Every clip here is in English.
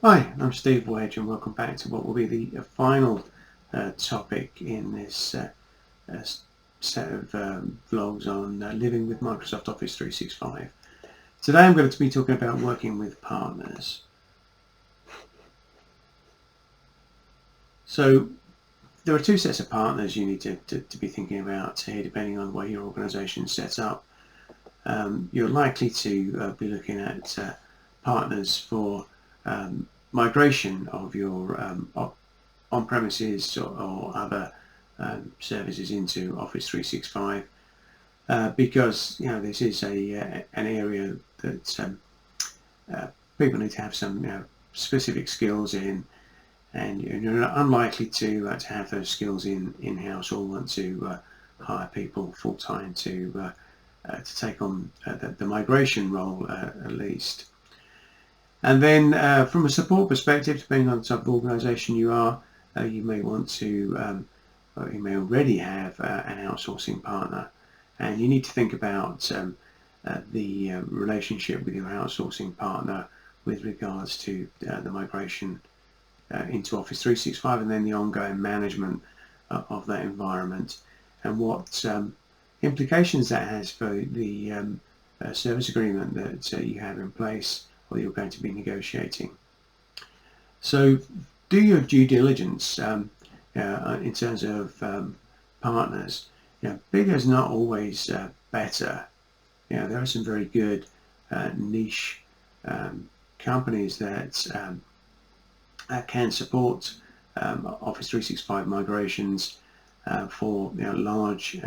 Hi, I'm Steve Wedge and welcome back to what will be the final topic in this uh, set of vlogs on living with Microsoft Office 365. Today I'm going to be talking about working with partners. So there are two sets of partners you need to be thinking about here depending on the way your organisation is set up. You're likely to be looking at partners for migration of your on-premises or other services into Office 365 because this is an area that people need to have some specific skills in, and you're unlikely to have those skills in-house or want to hire people full-time to take on the migration role at least. And then from a support perspective, depending on the type of organisation you are, you may want to, or you may already have an outsourcing partner, and you need to think about the relationship with your outsourcing partner with regards to the migration into Office 365 and then the ongoing management of that environment, and what implications that has for the service agreement that you have in place or you're going to be negotiating. So do your due diligence in terms of partners. Bigger is not always better. There are some very good niche companies that can support Office 365 migrations for large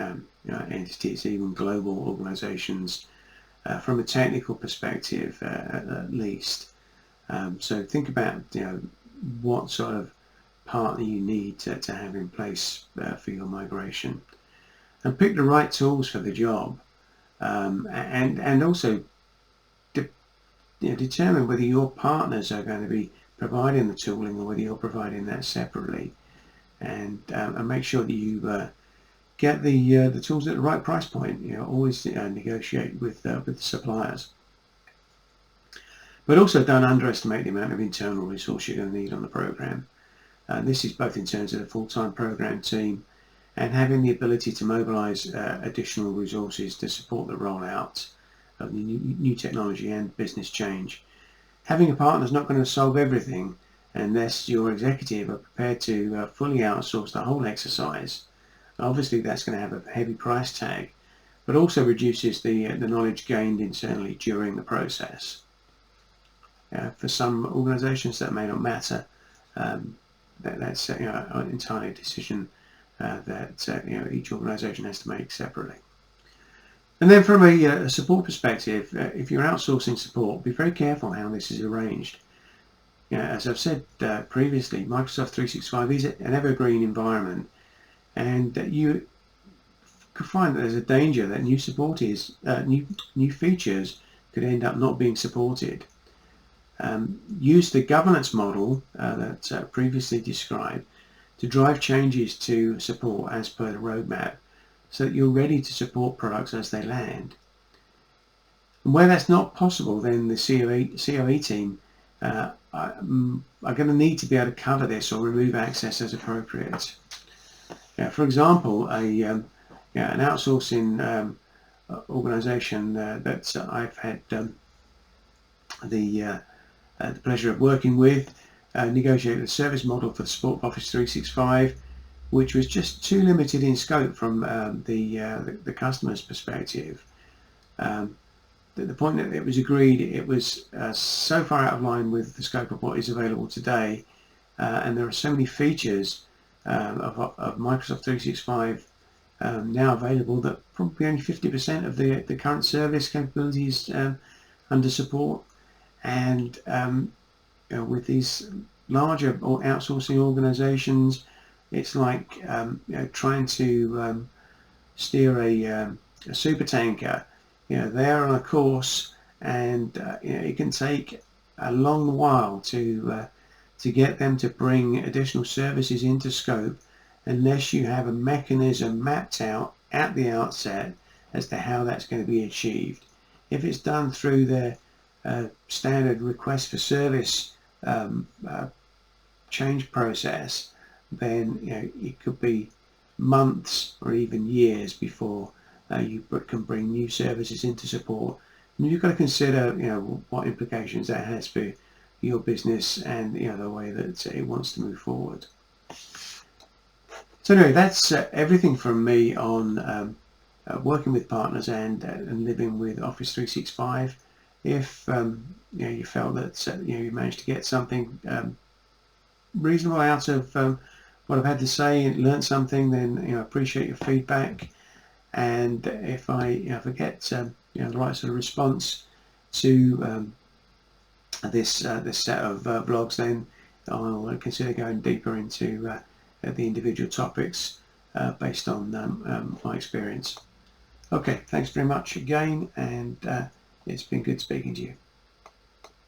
entities, even global organizations, from a technical perspective at least. So think about what sort of partner you need to have in place for your migration, and pick the right tools for the job, and also determine whether your partners are going to be providing the tooling or whether you're providing that separately, and make sure that you get the tools at the right price point. Always negotiate with the suppliers, but also don't underestimate the amount of internal resource you're going to need on the program. This is both in terms of the full-time program team and having the ability to mobilize additional resources to support the rollout of new technology and business change. Having a partner is not going to solve everything unless your executive are prepared to fully outsource the whole exercise. Obviously, that's going to have a heavy price tag, but also reduces the knowledge gained internally during the process. For some organisations, that may not matter. That's entirely a decision that each organisation has to make separately. And then from a support perspective, if you're outsourcing support, be very careful how this is arranged. As I've said previously, Microsoft 365 is an evergreen environment, and you could find that there's a danger that new features could end up not being supported. Use the governance model that previously described to drive changes to support as per the roadmap, so that you're ready to support products as they land. And where that's not possible, then the COE team are going to need to be able to cover this or remove access as appropriate. For example, an outsourcing organisation that I've had the pleasure of working with negotiated a service model for the support of Office 365, which was just too limited in scope from the customer's perspective. The point that it was agreed, it was so far out of line with the scope of what is available today, and there are so many features of Microsoft 365 now available that probably only 50% of the current service capabilities under support. And with these larger outsourcing organizations, it's like trying to steer a super tanker. They're on a course, and it can take a long while to get them to bring additional services into scope unless you have a mechanism mapped out at the outset as to how that's going to be achieved. If it's done through their standard request for service change process, then it could be months or even years before you can bring new services into support. And you've got to consider what implications that has for your business and the way that it wants to move forward. So anyway, that's everything from me on working with partners and living with Office 365. If you felt that you managed to get something reasonable out of what I've had to say and learned something, then appreciate your feedback. And if I get the right sort of response to this set of vlogs, then I'll consider going deeper into the individual topics based on my experience. Okay, thanks very much again, and it's been good speaking to you.